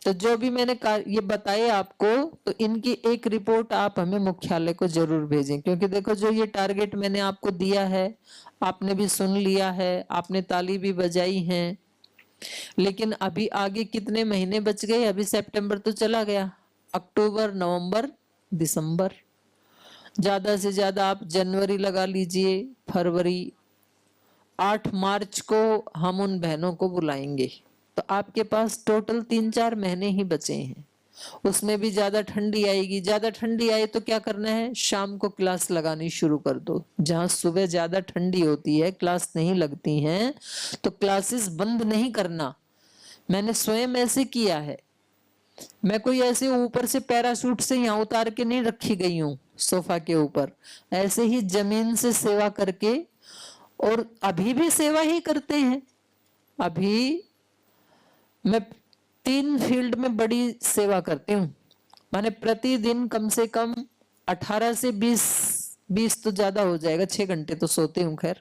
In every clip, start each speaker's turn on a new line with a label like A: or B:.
A: तो जो भी मैंने ये बताए आपको, तो इनकी एक रिपोर्ट आप हमें मुख्यालय को जरूर भेजें, क्योंकि देखो जो ये टारगेट मैंने आपको दिया है, आपने भी सुन लिया है, आपने ताली भी बजाई है, लेकिन अभी आगे कितने महीने बच गए? अभी सितंबर तो चला गया, अक्टूबर, नवंबर, दिसंबर, ज्यादा से ज्यादा आप जनवरी लगा लीजिए, फरवरी, 8 मार्च को हम उन बहनों को बुलाएंगे। तो आपके पास टोटल 3-4 महीने ही बचे हैं। उसमें भी ज्यादा ठंडी आएगी, ज्यादा ठंडी आए तो क्या करना है? शाम को क्लास लगानी शुरू कर दो। जहां सुबह ज्यादा ठंडी होती है, क्लास नहीं लगती हैं, तो क्लासेस बंद नहीं करना। मैंने स्वयं ऐसे किया है। मैं कोई ऐसे ऊपर से पैराशूट से यहाँ उतार के नहीं रखी गई हूँ सोफा के ऊपर, ऐसे ही जमीन से सेवा करके, और अभी भी सेवा ही करते हैं। अभी मैं 3 फील्ड में बड़ी सेवा करती हूँ। माने प्रतिदिन कम से कम 18 से 20 तो ज्यादा हो जाएगा, 6 घंटे तो सोती हूँ खैर,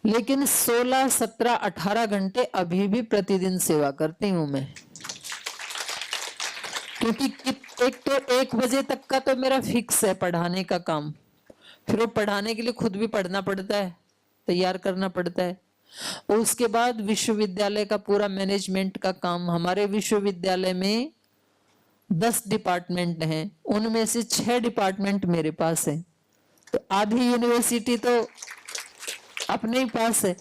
A: लेकिन 16, 17, 18 घंटे अभी भी प्रतिदिन सेवा करती हूँ मैं। क्योंकि एक तो 1 बजे तक का तो मेरा फिक्स है पढ़ाने का काम। फिर वो पढ़ाने के लिए खुद भी पढ़ना पड़ता है, तैयार करना पड़ता है। और उसके बाद विश्वविद्यालय का पूरा मैनेजमेंट का काम। हमारे विश्वविद्यालय में 10 डिपार्टमेंट हैं, उनमें से 6 डिपार्टमेंट मेरे पास है। तो आधी यूनिवर्सिटी तो अपने ही पास है।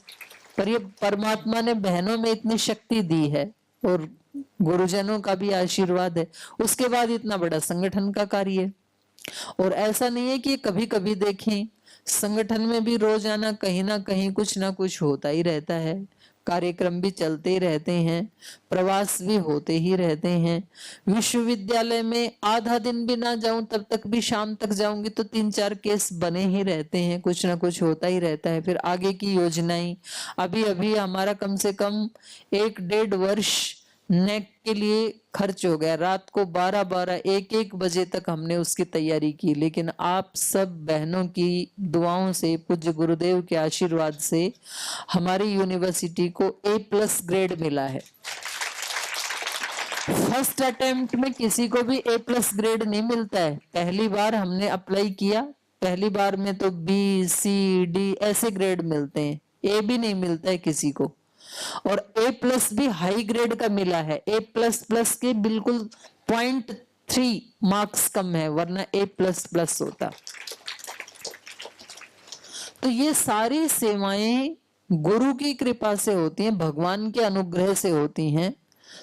A: पर ये परमात्मा ने बहनों में इतनी शक्ति दी है और गुरुजनों का भी आशीर्वाद है। उसके बाद इतना बड़ा संगठन का कार्य। और ऐसा नहीं है कि कभी कभी देखें, संगठन में भी रोजाना कहीं ना कहीं कुछ ना कुछ होता ही रहता है। कार्यक्रम भी चलते ही रहते हैं, प्रवास भी होते ही रहते हैं। विश्वविद्यालय में आधा दिन भी ना जाऊं तब तक भी शाम तक जाऊंगी तो 3-4 केस बने ही रहते हैं, कुछ ना कुछ होता ही रहता है। फिर आगे की योजनाएं, अभी अभी हमारा कम से कम 1-1.5 वर्ष नेक के लिए खर्च हो गया। रात को 12-12, 1-1 बजे तक हमने उसकी तैयारी की। लेकिन आप सब बहनों की दुआओं से, पूज्य गुरुदेव के आशीर्वाद से हमारी यूनिवर्सिटी को A+ ग्रेड मिला है। फर्स्ट अटेम्प्ट में किसी को भी A+ ग्रेड नहीं मिलता है। पहली बार हमने अप्लाई किया, पहली बार में तो B, C, D ऐसे ग्रेड मिलते हैं, A भी नहीं मिलता है किसी को। और A+ भी हाई ग्रेड का मिला है। A++ के बिल्कुल 0.3 मार्क्स कम है, वरना A++ होता। तो ये सारी सेवाएं गुरु की कृपा से होती हैं, भगवान के अनुग्रह से होती हैं।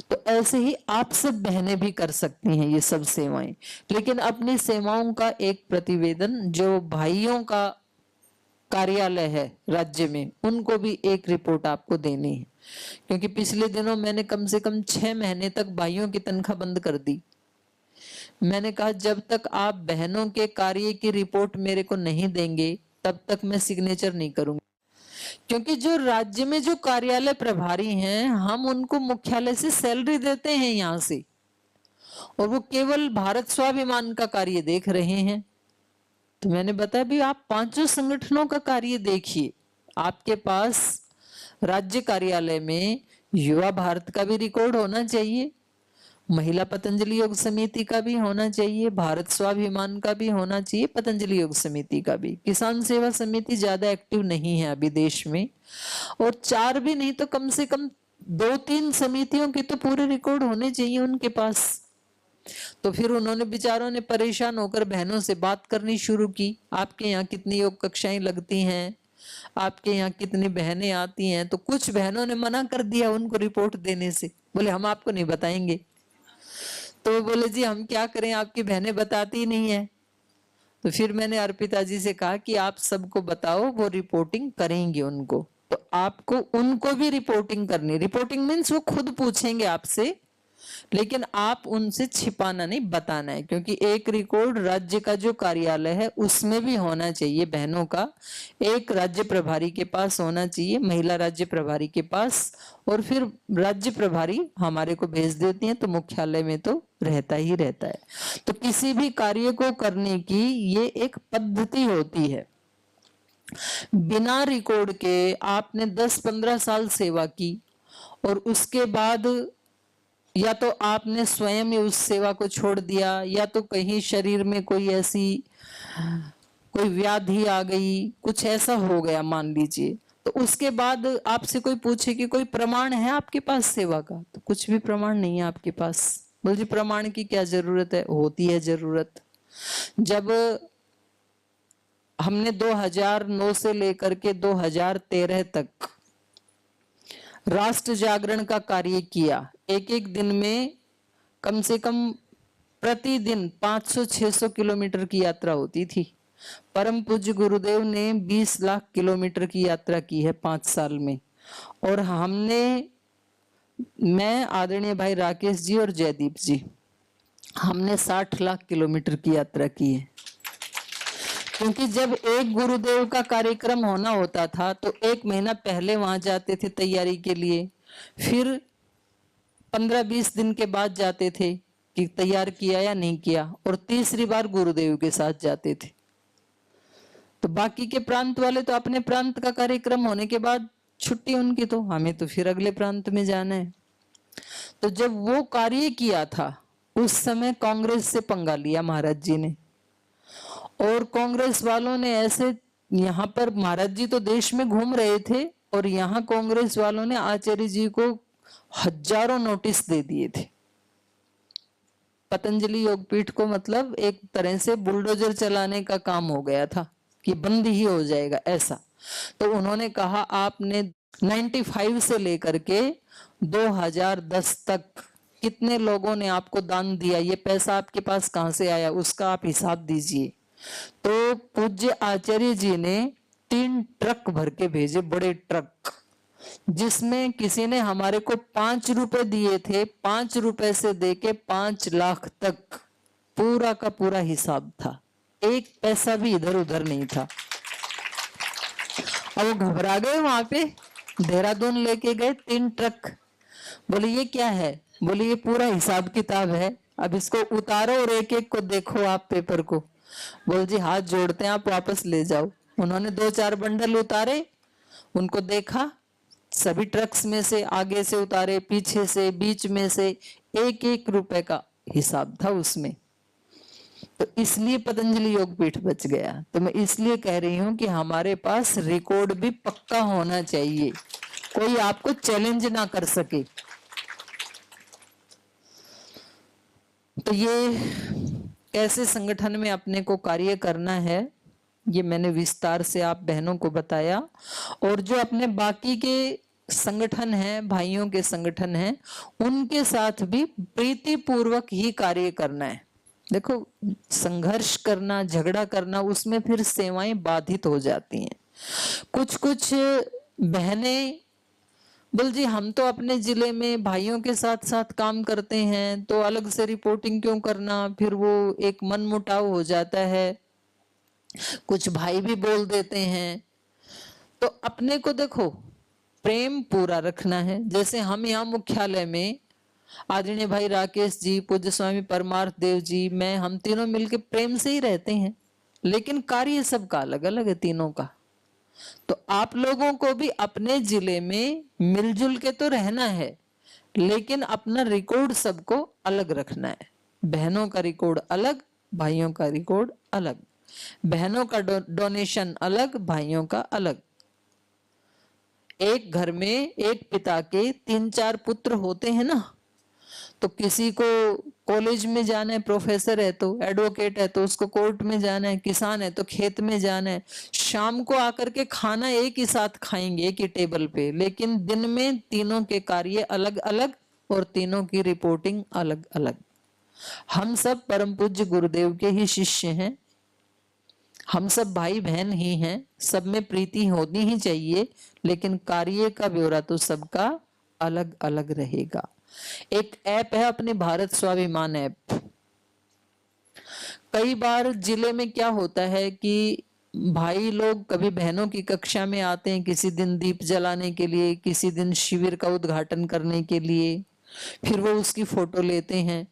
A: तो ऐसे ही आप सब बहनें भी कर सकती हैं ये सब सेवाएं। लेकिन अपनी सेवाओं का एक प्रतिवेदन जो भाइयों का कार्यालय है राज्य में, उनको भी एक रिपोर्ट आपको देनी है। क्योंकि पिछले दिनों मैंने कम से कम 6 महीने तक भाइयों की तनख्वाह बंद कर दी। मैंने कहा जब तक आप बहनों के कार्य की रिपोर्ट मेरे को नहीं देंगे तब तक मैं सिग्नेचर नहीं करूंगी। क्योंकि जो राज्य में जो कार्यालय प्रभारी हैं, हम उनको मुख्यालय से सैलरी देते हैं यहाँ से, और वो केवल भारत स्वाभिमान का कार्य देख रहे हैं। तो मैंने बताया भी आप 5 संगठनों का कार्य देखिए। आपके पास राज्य कार्यालय में युवा भारत का भी रिकॉर्ड होना चाहिए, महिला पतंजलि योग समिति का भी होना चाहिए, भारत स्वाभिमान का भी होना चाहिए, पतंजलि योग समिति का भी। किसान सेवा समिति ज्यादा एक्टिव नहीं है अभी देश में, और 4 भी नहीं तो कम से कम 2-3 समितियों के तो पूरे रिकॉर्ड होने चाहिए उनके पास। तो फिर उन्होंने बेचारों ने परेशान होकर बहनों से बात करनी शुरू की, आपके यहाँ कितनी योग कक्षाएं लगती हैं, आपके यहाँ कितनी बहनें आती हैं। तो कुछ बहनों ने मना कर दिया उनको रिपोर्ट देने से, बोले हम आपको नहीं बताएंगे। तो बोले जी हम क्या करें, आपकी बहनें बताती नहीं है। तो फिर मैंने अर्पिता जी से कहा कि आप सबको बताओ, वो रिपोर्टिंग करेंगे उनको। तो आपको उनको भी रिपोर्टिंग करनी। रिपोर्टिंग मीन्स वो खुद पूछेंगे आपसे, लेकिन आप उनसे छिपाना नहीं, बताना है। क्योंकि एक रिकॉर्ड राज्य का जो कार्यालय है उसमें भी होना चाहिए बहनों का, एक राज्य प्रभारी के पास होना चाहिए, महिला राज्य प्रभारी के पास, और फिर राज्य प्रभारी हमारे को भेज देती हैं तो मुख्यालय में तो रहता ही रहता है। तो किसी भी कार्य को करने की ये एक पद्धति होती है। बिना रिकॉर्ड के आपने 10-15 साल सेवा की और उसके बाद या तो आपने स्वयं ही उस सेवा को छोड़ दिया, या तो कहीं शरीर में कोई ऐसी कोई व्याधि आ गई, कुछ ऐसा हो गया मान लीजिए, तो उसके बाद आपसे कोई पूछे कि कोई प्रमाण है आपके पास सेवा का, तो कुछ भी प्रमाण नहीं है आपके पास। बोल जी प्रमाण की क्या जरूरत है, होती है जरूरत। जब हमने 2009 से लेकर के 2013 तक राष्ट्र जागरण का कार्य किया, एक एक दिन में कम से कम प्रतिदिन 500-600 किलोमीटर की यात्रा होती थी। परम पूज्य गुरुदेव ने 20 लाख किलोमीटर की यात्रा की है 5 साल में, और मैं आदरणीय भाई राकेश जी और जयदीप जी, हमने 60 लाख किलोमीटर की यात्रा की है। क्योंकि जब एक गुरुदेव का कार्यक्रम होना होता था तो 1 महीना पहले वहां जाते थे तैयारी के लिए, फिर 15-20 दिन के बाद जाते थे कि तैयार किया या नहीं किया, और तीसरी बार गुरुदेव के साथ जाते थे। तो बाकी के प्रांत वाले तो अपने प्रांत का कार्यक्रम होने के बाद छुट्टी उनकी, तो हमें तो फिर अगले प्रांत में जाना है। तो जब वो कार्य किया था उस समय कांग्रेस से पंगा लिया महाराज जी ने, और कांग्रेस वालों ने ऐसे, यहाँ पर महाराज जी तो देश में घूम रहे थे और यहाँ कांग्रेस वालों ने आचार्य जी को हजारों नोटिस दे दिए थे। पतंजलि योगपीठ को मतलब एक तरह से बुलडोजर चलाने का काम हो गया था कि बंद ही हो जाएगा ऐसा। तो उन्होंने कहा आपने 95 से लेकर के 2010 तक कितने लोगों ने आपको दान दिया, ये पैसा आपके पास कहां से आया, उसका आप हिसाब दीजिए। तो पूज्य आचार्य जी ने 3 ट्रक भर के भेजे, बड़े ट्रक, जिसमें किसी ने हमारे को 5 रुपए दिए थे, 5 रुपए से देके 5 लाख तक पूरा का पूरा हिसाब था, एक पैसा भी इधर उधर नहीं था। अब वो घबरा गए, वहां पे देहरादून लेके गए 3 ट्रक। बोले ये क्या है, बोले ये पूरा हिसाब किताब है, अब इसको उतारो और एक एक को देखो आप पेपर को। बोल जी हाथ जोड़ते हैं, आप वापस ले जाओ। उन्होंने 2-4 बंडल उतारे, उनको देखा, सभी ट्रक्स में से आगे से उतारे, पीछे से, बीच में से, एक एक रुपए का हिसाब था उसमें। तो इसलिए पतंजलि योगपीठ बच गया। तो मैं इसलिए कह रही हूं कि हमारे पास रिकॉर्ड भी पक्का होना चाहिए, कोई आपको चैलेंज ना कर सके। तो ये कैसे संगठन में अपने को कार्य करना है, ये मैंने विस्तार से आप बहनों को बताया। और जो अपने बाकी के संगठन हैं, भाइयों के संगठन हैं, उनके साथ भी प्रीति पूर्वक ही कार्य करना है। देखो संघर्ष करना, झगड़ा करना, उसमें फिर सेवाएं बाधित हो जाती हैं। कुछ बहनें बोल जी हम तो अपने जिले में भाइयों के साथ साथ काम करते हैं, तो अलग से रिपोर्टिंग क्यों करना, फिर वो एक मनमुटाव हो जाता है, कुछ भाई भी बोल देते हैं। तो अपने को देखो प्रेम पूरा रखना है। जैसे हम यहाँ मुख्यालय में आदरणीय भाई राकेश जी, पूज्य स्वामी परमार्थ देव जी, मैं, हम तीनों मिलकर प्रेम से ही रहते हैं, लेकिन कार्य सबका अलग अलग है तीनों का। तो आप लोगों को भी अपने जिले में मिलजुल के तो रहना है, लेकिन अपना रिकॉर्ड सबको अलग रखना है। बहनों का रिकॉर्ड अलग, भाइयों का रिकॉर्ड अलग, बहनों का डोनेशन अलग, भाइयों का अलग। एक घर में एक पिता के 3-4 पुत्र होते हैं ना, तो किसी को कॉलेज में जाना है, प्रोफेसर है तो, एडवोकेट है तो उसको कोर्ट में जाना है, किसान है तो खेत में जाना है, शाम को आकर के खाना एक ही साथ खाएंगे एक ही टेबल पे, लेकिन दिन में तीनों के कार्य अलग अलग और तीनों की रिपोर्टिंग अलग अलग। हम सब परम पूज्य गुरुदेव के ही शिष्य हैं, हम सब भाई बहन ही हैं, सब में प्रीति होनी ही चाहिए, लेकिन कार्य का ब्यौरा तो सबका अलग अलग रहेगा। एक ऐप है अपने भारत स्वाभिमान ऐप। कई बार जिले में क्या होता है कि भाई लोग कभी बहनों की कक्षा में आते हैं, किसी दिन दीप जलाने के लिए, किसी दिन शिविर का उद्घाटन करने के लिए, फिर वो उसकी फोटो लेते हैं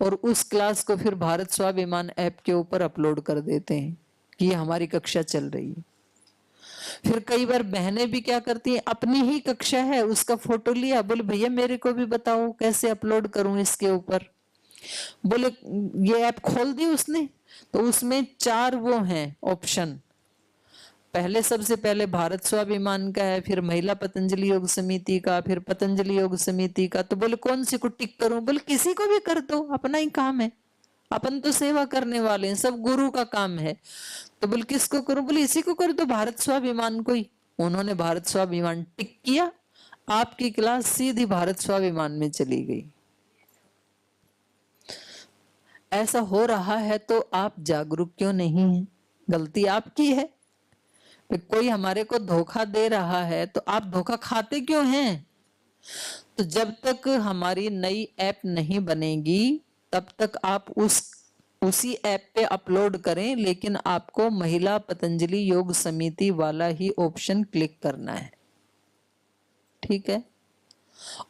A: और उस क्लास को फिर भारत स्वाभिमान ऐप के ऊपर अपलोड कर देते हैं कि ये हमारी कक्षा चल रही है। फिर कई बार बहनें भी क्या करती हैं, अपनी ही कक्षा है उसका फोटो लिया, बोले भैया मेरे को भी बताओ कैसे अपलोड करूं इसके ऊपर। बोले ये ऐप खोल दी उसने, तो उसमें 4 वो हैं ऑप्शन। पहले सबसे पहले भारत स्वाभिमान का है, फिर महिला पतंजलि योग समिति का, फिर पतंजलि योग समिति का। तो बोले कौन सी को टिक करूं? बोले किसी को भी कर दो, अपना ही काम है, अपन तो सेवा करने वाले हैं, सब गुरु का काम है। तो बोले किसको करूं? बोले इसी को कर दो, भारत स्वाभिमान को ही। उन्होंने भारत स्वाभिमान टिक किया, आपकी क्लास सीधी भारत स्वाभिमान में चली गई। ऐसा हो रहा है तो आप जागरूक क्यों नहीं हैं? गलती आपकी है। कोई हमारे को धोखा दे रहा है तो आप धोखा खाते क्यों हैं? तो जब तक हमारी नई ऐप नहीं बनेगी तब तक आप उसी ऐप पे अपलोड करें, लेकिन आपको महिला पतंजलि योग समिति वाला ही ऑप्शन क्लिक करना है, ठीक है?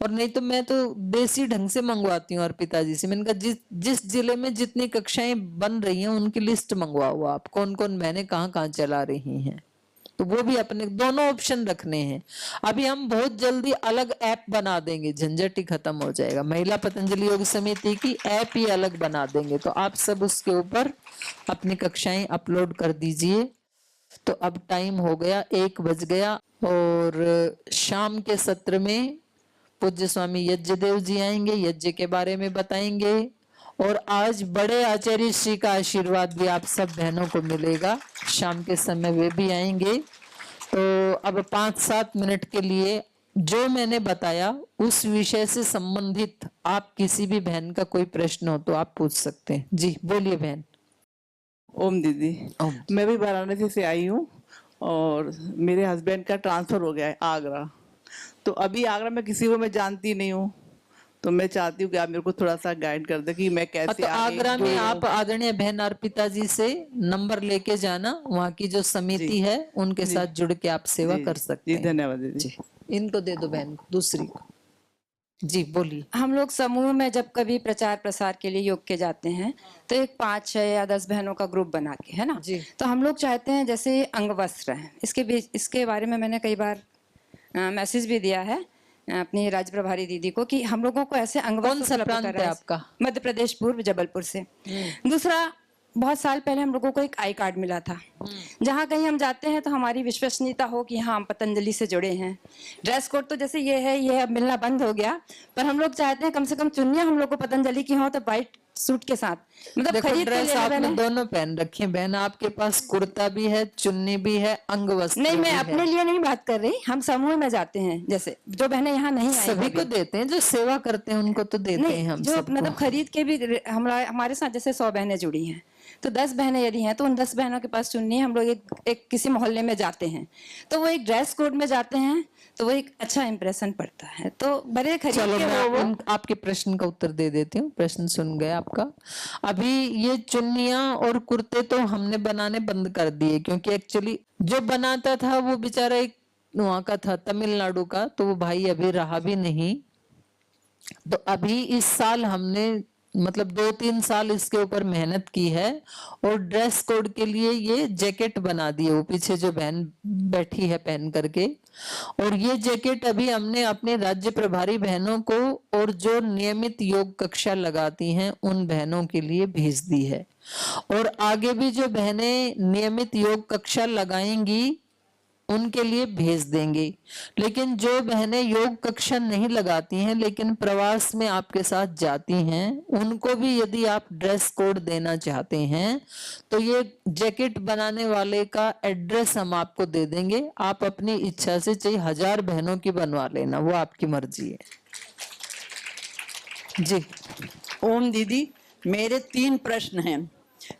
A: और नहीं तो मैं तो देसी ढंग से मंगवाती हूँ अर्पिता जी से। मैंने कहा जिस जिले में जितनी कक्षाएं बन रही हैं उनकी लिस्ट मंगवाओ आप, कौन कौन बहनें कहाँ कहाँ चला रही हैं, तो वो भी अपने दोनों ऑप्शन रखने हैं। अभी हम बहुत जल्दी अलग ऐप बना देंगे, झंझट ही खत्म हो जाएगा। महिला पतंजलि योग समिति की ऐप ही अलग बना देंगे, तो आप सब उसके ऊपर अपनी कक्षाएं अपलोड कर दीजिए। तो अब टाइम हो गया, 1 बज गया, और शाम के सत्र में पूज्य स्वामी यज्ञदेव जी आएंगे, यज्ञ के बारे में बताएंगे। और आज बड़े आचार्य श्री का आशीर्वाद भी आप सब बहनों को मिलेगा, शाम के समय वे भी आएंगे। तो अब 5-7 मिनट के लिए जो मैंने बताया उस विषय से संबंधित आप किसी भी बहन का कोई प्रश्न हो तो आप पूछ सकते हैं। जी बोलिए बहन।
B: ओम दीदी, मैं भी वाराणसी से आई हूँ और मेरे हस्बैंड का ट्रांसफर हो गया है आगरा। तो अभी आगरा में किसी को मैं जानती नहीं हूँ, तो मैं चाहती हूँ कि आप मेरे को थोड़ा सा गाइड कर दे कि मैं कैसे
A: तो आगरा में आप आदरणीय बहन अर्पिता जी से नंबर लेके जाना, वहाँ की जो समिति है उनके साथ जुड़ के आप सेवा कर सकते हैं।
B: धन्यवाद दीदी।
A: इनको दे दो बहन को, दूसरी को। जी बोलिए।
C: हम लोग समूह में जब कभी प्रचार प्रसार के लिए योग के जाते हैं तो एक 5, 6 या 10 बहनों का ग्रुप बना के, है ना
A: जी।
C: तो हम लोग चाहते हैं जैसे अंग वस्त्र है, इसके बारे में मैंने कई बार मैसेज भी दिया है अपनी राज्य प्रभारी दीदी को कि हम लोगों को ऐसे अंग
A: कौन सा प्रांत है आपका?
C: मध्य प्रदेश पूर्व जबलपुर से। दूसरा, बहुत साल पहले हम लोगों को एक आई कार्ड मिला था, जहाँ कहीं हम जाते हैं तो हमारी विश्वसनीयता हो कि हाँ हम पतंजलि से जुड़े हैं। ड्रेस कोड तो जैसे ये है, ये अब मिलना बंद हो गया, पर हम लोग चाहते हैं कम से कम चुन्नियां हम लोग को पतंजलि की हो, तो व्हाइट सूट के साथ, मतलब खरीद
A: ड्रेस आपने दोनों पहन रखी है बहन, आपके पास कुर्ता भी है, चुन्नी भी है, अंग वस्त्र
C: नहीं, मैं अपने लिए नहीं बात कर रही, हम समूह में जाते हैं, जैसे जो बहनें यहाँ नहीं आई
A: सभी को देते हैं, जो सेवा करते हैं उनको तो देते हैं हम
C: जो मतलब खरीद के भी हमारे साथ जैसे 100 बहनें जुड़ी हैं, तो 10 बहनें यदि हैं तो उन 10 बहनों के पास चुन्नी, हम लोग एक किसी मोहल्ले में जाते हैं तो वो एक ड्रेस कोड में जाते हैं, तो वो एक अच्छा इंप्रेशन पड़ता है। तो बड़े खरीद
A: चलो
C: के
A: मैं आपके प्रश्न का उत्तर दे देती हूँ, प्रश्न सुन गए आपका। अभी ये चुन्नियां और कुर्ते तो हमने बनाने बंद कर दिए, क्योंकि एक्चुअली जो बनाता था वो बेचारा एक वहां का था, तमिलनाडु का, तो वो भाई अभी रहा भी नहीं। तो अभी इस साल हमने मतलब 2-3 साल इसके ऊपर मेहनत की है, और ड्रेस कोड के लिए ये जैकेट बना दी है, वो पीछे जो बहन बैठी है पहन करके। और ये जैकेट अभी हमने अपने राज्य प्रभारी बहनों को और जो नियमित योग कक्षा लगाती हैं उन बहनों के लिए भेज दी है, और आगे भी जो बहनें नियमित योग कक्षा लगाएंगी उनके लिए भेज देंगे। लेकिन जो बहनें योग कक्षा नहीं लगाती हैं लेकिन प्रवास में आपके साथ जाती हैं, उनको भी यदि आप ड्रेस कोड देना चाहते हैं तो ये जैकेट बनाने वाले का एड्रेस हम आपको दे देंगे, आप अपनी इच्छा से चाहे 1000 बहनों की बनवा लेना, वो आपकी मर्जी है। जी
D: ओम दीदी, मेरे 3 प्रश्न हैं।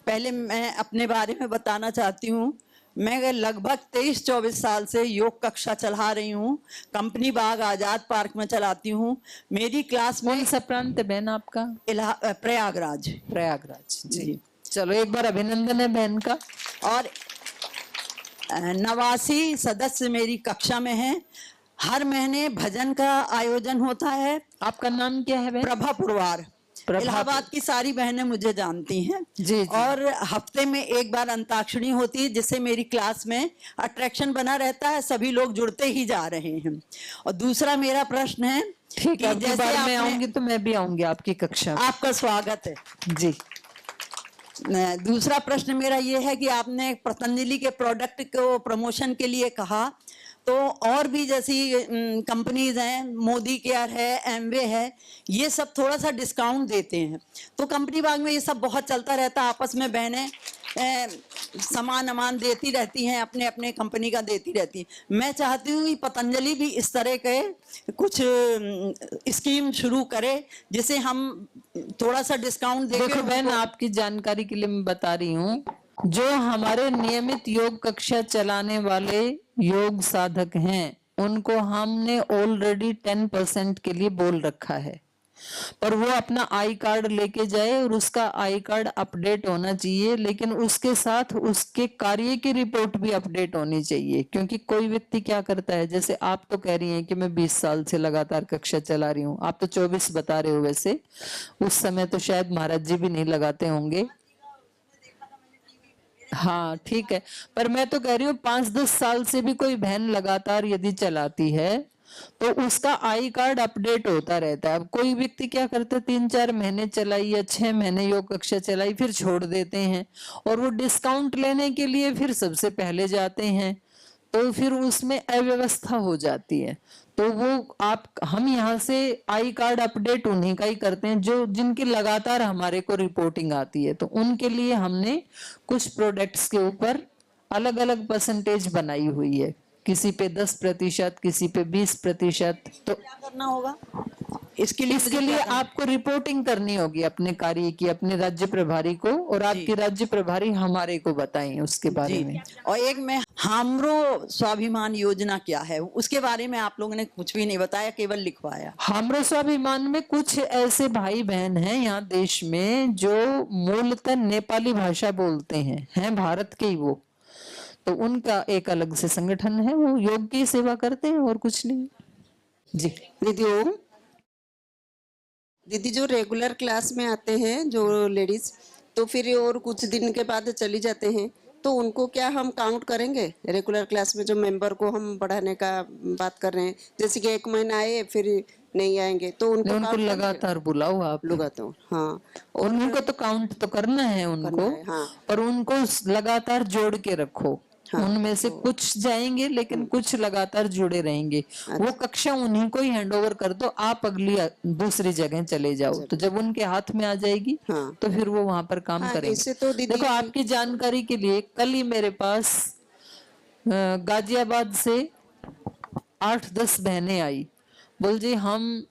D: पहले मैं अपने बारे में बताना चाहती हूँ। मैं लगभग 23-24 साल से योग कक्षा चला रही हूँ, कंपनी बाग आजाद पार्क में चलाती हूँ। मेरी क्लास में
A: कौन सा प्रांत है बहन आपका?
D: प्रयागराज।
A: प्रयागराज जी। चलो एक बार अभिनंदन है बहन का।
D: और 89 सदस्य मेरी कक्षा में हैं। हर महीने भजन का आयोजन होता है।
A: आपका नाम क्या है बहन?
D: प्रभा पुरवार। इलाहाबाद की सारी बहनें मुझे जानती हैं।
A: जी।
D: और हफ्ते में एक बार अंताक्षरी होती है, जिससे मेरी क्लास में अट्रैक्शन बना रहता है, सभी लोग जुड़ते ही जा रहे हैं। और दूसरा मेरा प्रश्न है
A: ठीक है,
D: कि
A: जैसे
D: जैसे
A: मैं
D: आपने-
A: आऊंगी तो मैं भी आऊंगी आपकी कक्षा में।
D: आपका स्वागत है
A: जी।
D: दूसरा प्रश्न मेरा ये है कि आपने पतंजलि के प्रोडक्ट को प्रमोशन के लिए कहा, तो और भी जैसी कंपनीज हैं, मोदी केयर है, एमवे है, ये सब थोड़ा सा डिस्काउंट देते हैं। तो कंपनी बाग में ये सब बहुत चलता रहता है, आपस में बहनें सामान अमान देती रहती हैं, अपने अपने कंपनी का देती रहती हैं। मैं चाहती हूँ कि पतंजलि भी इस तरह के कुछ स्कीम शुरू करे, जिसे हम थोड़ा सा डिस्काउंट देके
A: देखो बहन, आपकी जानकारी के लिए मैं बता रही हूँ, जो हमारे नियमित योग कक्षा चलाने वाले योग साधक हैं, उनको हमने ऑलरेडी 10% के लिए बोल रखा है, पर वो अपना आई कार्ड लेके जाए और उसका आई कार्ड अपडेट होना चाहिए, लेकिन उसके साथ उसके कार्य की रिपोर्ट भी अपडेट होनी चाहिए। क्योंकि कोई व्यक्ति क्या करता है, जैसे आप तो कह रही हैं कि मैं 20 साल से लगातार कक्षा चला रही हूँ, आप तो 24 बता रहे हो, वैसे उस समय तो शायद महाराज जी भी नहीं लगाते होंगे। हाँ ठीक है, पर मैं तो कह रही हूँ 5-10 साल से भी कोई बहन लगातार यदि चलाती है तो उसका आई कार्ड अपडेट होता रहता है। अब कोई व्यक्ति क्या करता है, 3-4 महीने चलाई या 6 महीने योग कक्षा चलाई, फिर छोड़ देते हैं और वो डिस्काउंट लेने के लिए फिर सबसे पहले जाते हैं, तो फिर उसमें अव्यवस्था हो जाती है। तो वो हम यहाँ से आई कार्ड अपडेट उन्हीं का ही करते हैं जो जिनकी लगातार हमारे को रिपोर्टिंग आती है, तो उनके लिए हमने कुछ प्रोडक्ट्स के ऊपर अलग अलग परसेंटेज बनाई हुई है, किसी पे 10%, किसी पे 20%। तो
D: क्या करना होगा इसके
A: लिए आपको रिपोर्टिंग करनी होगी अपने कार्य की, अपने राज्य प्रभारी को, और आपके राज्य प्रभारी हमारे को बताएं उसके बारे में।
D: और एक में हामरो स्वाभिमान योजना क्या है, उसके बारे में आप लोगों ने कुछ भी नहीं बताया, केवल लिखवाया।
A: हामरो स्वाभिमान में कुछ ऐसे भाई बहन हैं यहाँ देश में जो मूलतः नेपाली भाषा बोलते हैं भारत के ही वो, तो उनका एक अलग से संगठन है, वो योग की सेवा करते हैं और कुछ नहीं। जी
E: दीदी ओम, दीदी जो रेगुलर क्लास में आते हैं जो लेडीज, तो फिर और कुछ दिन के बाद चली जाते हैं, तो उनको क्या हम काउंट करेंगे रेगुलर क्लास में? जो मेंबर को हम बढ़ाने का बात कर रहे हैं, जैसे कि 1 महीना आए फिर नहीं आएंगे, तो उनको
A: लगातार बुलाओ आप
E: लगातार। हाँ,
A: और उनको तो काउंट तो करना है उनको,
E: हाँ।
A: और उनको लगातार जोड़ के रखो। हाँ, उनमें से कुछ जाएंगे लेकिन कुछ लगातार जुड़े रहेंगे। वो कक्षा उन्हीं को ही हैंड ओवर कर दो, आप अगली दूसरी जगह चले जाओ, तो जब उनके हाथ में आ जाएगी तो फिर वो वहां पर काम करेंगे।
E: तो
A: देखो आपकी जानकारी के लिए, कल ही मेरे पास गाजियाबाद से 8-10 बहनें आई, बोल जी हम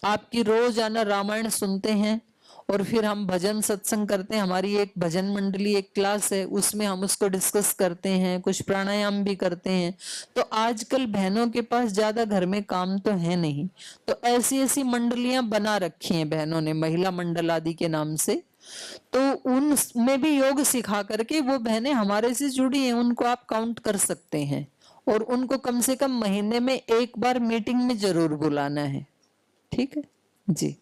A: आपकी रोजाना रामायण सुनते हैं और फिर हम भजन सत्संग करते हैं, हमारी एक भजन मंडली एक क्लास है, उसमें हम उसको डिस्कस करते हैं, कुछ प्राणायाम भी करते हैं। तो आजकल बहनों के पास ज्यादा घर में काम तो है नहीं, तो ऐसी ऐसी मंडलियां बना रखी हैं बहनों ने, महिला मंडल आदि के नाम से, तो उनमें भी योग सिखा करके वो बहनें हमारे से जुड़ी हैं, उनको आप काउंट कर सकते हैं, और उनको कम से कम महीने में एक बार मीटिंग में जरूर बुलाना है। ठीक है जी।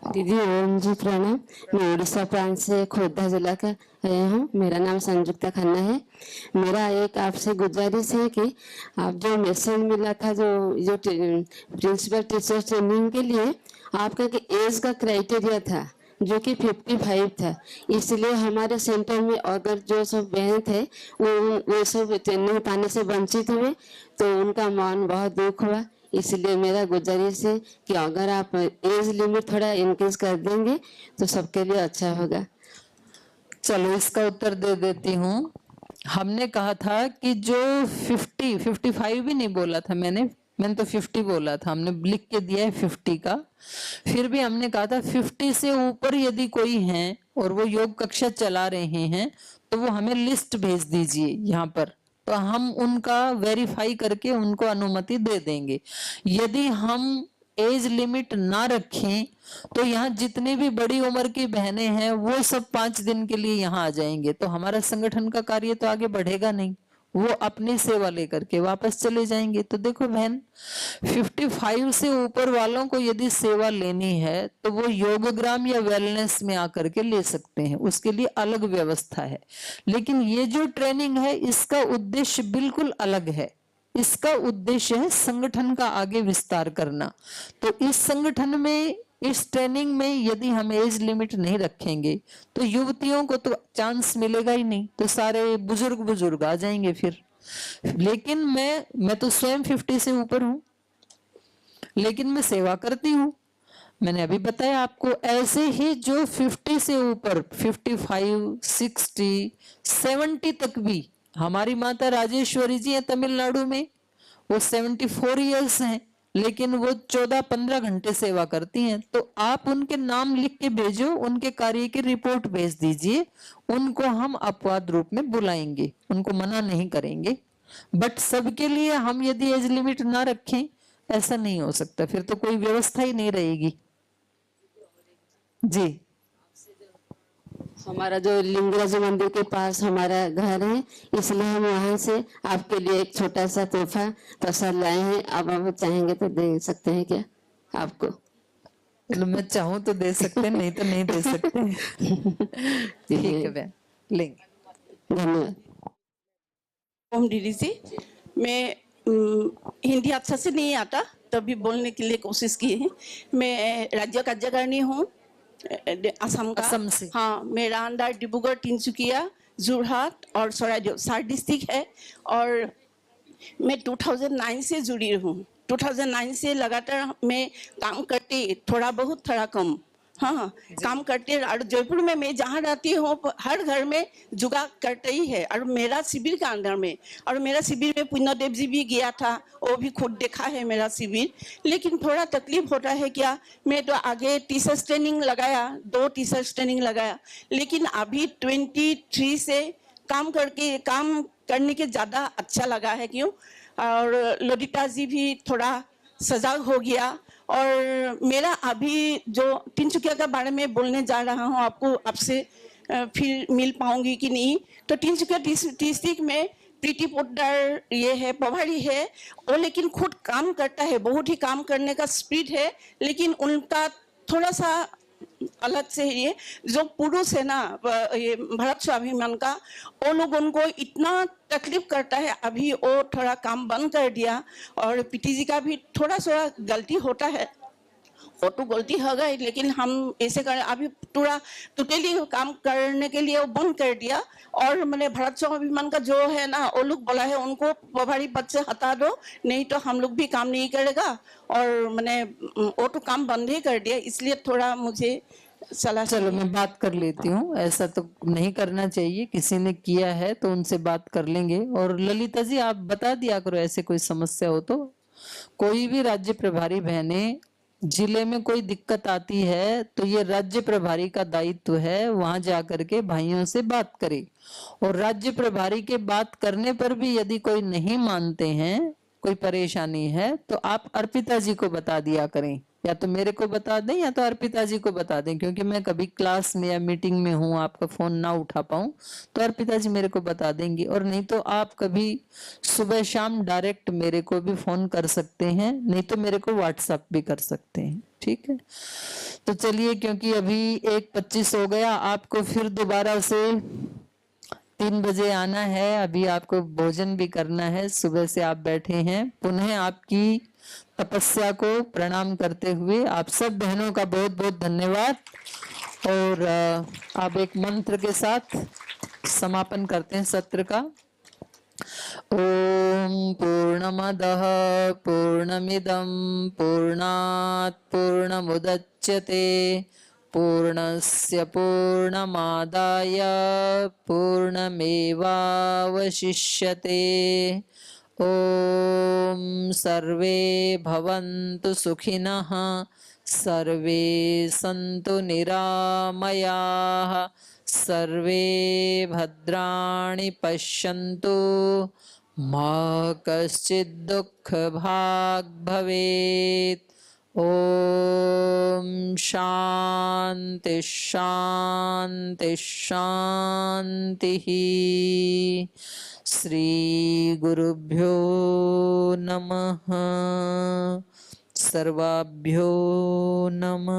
F: दीदी ओम जी प्रणाम, मैं उड़ीसा प्रांत से खोर्धा जिला का हूँ, मेरा नाम संजुक्ता खन्ना है। मेरा एक आपसे गुजारिश है कि आप जो मैसेज मिला था जो प्रिंसिपल टीचर ट्रेनिंग के लिए, आपका कि एज का क्राइटेरिया था जो कि 55 था, इसलिए हमारे सेंटर में अगर जो सब बहन थे वो सब ट्रेनिंग पाने से वंचित हुए, तो उनका मन बहुत दुख हुआ। इसलिए मेरा गुजारिश है कि अगर आप एज लिमिट थोड़ा इंक्रीज कर देंगे तो सबके लिए अच्छा होगा।
A: चलो इसका उत्तर दे देती हूँ। हमने कहा था कि जो 55 भी नहीं बोला था मैंने तो 50 बोला था, हमने लिख के दिया है 50 का। फिर भी हमने कहा था 50 से ऊपर यदि कोई है और वो योग कक्षा चला रहे हैं तो वो हमें लिस्ट भेज दीजिए यहाँ पर, तो हम उनका वेरीफाई करके उनको अनुमति दे देंगे। यदि हम एज लिमिट ना रखें तो यहाँ जितनी भी बड़ी उम्र की बहनें हैं वो सब 5 दिन के लिए यहाँ आ जाएंगे, तो हमारा संगठन का कार्य तो आगे बढ़ेगा नहीं, वो अपनी सेवा लेकर के वापस चले जाएंगे। तो देखो बहन, 55 से ऊपर वालों को यदि सेवा लेनी है तो वो योगग्राम या वेलनेस में आकर के ले सकते हैं, उसके लिए अलग व्यवस्था है। लेकिन ये जो ट्रेनिंग है इसका उद्देश्य बिल्कुल अलग है। इसका उद्देश्य है संगठन का आगे विस्तार करना। तो इस संगठन में, इस ट्रेनिंग में यदि हम एज लिमिट नहीं रखेंगे तो युवतियों को तो चांस मिलेगा ही नहीं, तो सारे बुजुर्ग आ जाएंगे फिर। लेकिन मैं तो स्वयं 50 से ऊपर हूं, लेकिन मैं सेवा करती हूं। मैंने अभी बताया आपको, ऐसे ही जो 50 से ऊपर 55, 60, 70 तक भी, हमारी माता राजेश्वरी जी हैं तमिलनाडु में, वो 74 इयर्स हैं, लेकिन वो 14-15 घंटे सेवा करती हैं। तो आप उनके नाम लिख के भेजो, उनके कार्य की रिपोर्ट भेज दीजिए, उनको हम अपवाद रूप में बुलाएंगे, उनको मना नहीं करेंगे। बट सबके लिए हम यदि एज लिमिट ना रखें, ऐसा नहीं हो सकता, फिर तो कोई व्यवस्था ही नहीं रहेगी। जी,
F: हमारा जो लिंगराज मंदिर के पास हमारा घर है, इसलिए हम वहाँ से आपके लिए एक छोटा सा तोहफा प्रसाद लाए हैं। अब आप चाहेंगे तो दे सकते हैं क्या आपको?
A: मतलब मैं चाहूँ तो दे सकते हैं, नहीं तो नहीं दे सकते। ठीक है बहन, लेंगे।
F: धन्यवाद।
G: ओम दीदी जी, मैं हिंदी अच्छा से नहीं आता, तभी बोलने के लिए कोशिश की है। मैं राज्य कार्यकारिणी हूँ असम का।
A: असम से।
G: हाँ, मेरा अंडर डिब्रूगढ़, तिनसुकिया, जोरहाट और सरायदेव 4 डिस्ट्रिक्ट है। और मैं 2009 से जुड़ी हूँ। 2009 से लगातार मैं काम करती, थोड़ा कम, हाँ काम करते। और जयपुर में मैं जहाँ रहती हूँ हर घर में जुगाड़ करते ही है, और मेरा शिविर का अंदर में, और मेरा शिविर में पुण्यदेव जी भी गया था, वो भी खुद देखा है मेरा शिविर। लेकिन थोड़ा तकलीफ होता है क्या, मैं तो आगे टीचर्स ट्रेनिंग लगाया, 2 टीचर्स ट्रेनिंग लगाया, लेकिन अभी 23 से काम करने के ज़्यादा अच्छा लगा है। क्यों? और ललिता जी भी थोड़ा सजाग हो गया। और मेरा अभी जो तिनसुकिया के बारे में बोलने जा रहा हूँ, आपसे फिर मिल पाऊंगी कि नहीं। तो तिनसुकिया डिस्ट्रिक्ट में प्रीति पोद्दार ये है, प्रभारी है वो, लेकिन खुद काम करता है, बहुत ही काम करने का स्पीड है। लेकिन उनका थोड़ा सा अलग से ये जो पुरुष है ना, ये भरत स्वाभिमान का, वो लोग उनको इतना तकलीफ करता है। अभी वो थोड़ा काम बंद कर दिया, और पीटी जी का भी थोड़ा सा गलती होता है, वो तो गलती हो गई, लेकिन हम ऐसे कर अभी पूरा टोटली काम करने के लिए वो बंद कर दिया। और मैंने भरत स्वाभिमान का जो है ना, वो लोग बोला है उनको प्रभारी पद से हटा दो, नहीं तो हम लोग भी काम नहीं करेगा। और मैंने वो तो काम बंद ही कर दिया, इसलिए थोड़ा मुझे सलाह।
A: चलो मैं बात कर लेती हूँ। ऐसा तो नहीं करना चाहिए, किसी ने किया है तो उनसे बात कर लेंगे। और ललिता जी आप बता दिया करो, ऐसे कोई समस्या हो तो। कोई भी राज्य प्रभारी बहने, जिले में कोई दिक्कत आती है तो ये राज्य प्रभारी का दायित्व है, वहां जाकर के भाइयों से बात करे। और राज्य प्रभारी के बात करने पर भी यदि कोई नहीं मानते हैं, कोई परेशानी है, तो आप अर्पिता जी को बता दिया करें, या तो मेरे को बता दें या तो अर्पिता जी को बता दें। क्योंकि मैं कभी क्लास में या मीटिंग में हूँ, आपका फोन ना उठा पाऊं तो अर्पिता जी मेरे को बता देंगी। और नहीं तो आप कभी सुबह शाम डायरेक्ट मेरे को भी फोन कर सकते हैं, नहीं तो मेरे को व्हाट्सएप भी कर सकते हैं। ठीक है, तो चलिए, क्योंकि अभी 1:25 हो गया, आपको फिर दोबारा से 3 बजे आना है। अभी आपको भोजन भी करना है, सुबह से आप बैठे हैं। पुनः आपकी तपस्या को प्रणाम करते हुए आप सब बहनों का बहुत बहुत धन्यवाद। और आप एक मंत्र के साथ समापन करते हैं सत्र का। ओम पूर्णमदः पूर्णमिदं पूर्णात् पूर्णमुदच्यते पूर्णस्य पूर्णमादाय पूर्णमेवावशिष्यते। ओम सर्वे भवन्तु सुखिनः, सर्वे सन्तु निरामयाः, सर्वे भद्राणि पश्यन्तु, मा कश्चित् दुःखभाग् भवेत्। ओम शांति शांति शांति। श्री गुरुभ्यो नमः। सर्वाभ्यो नमः।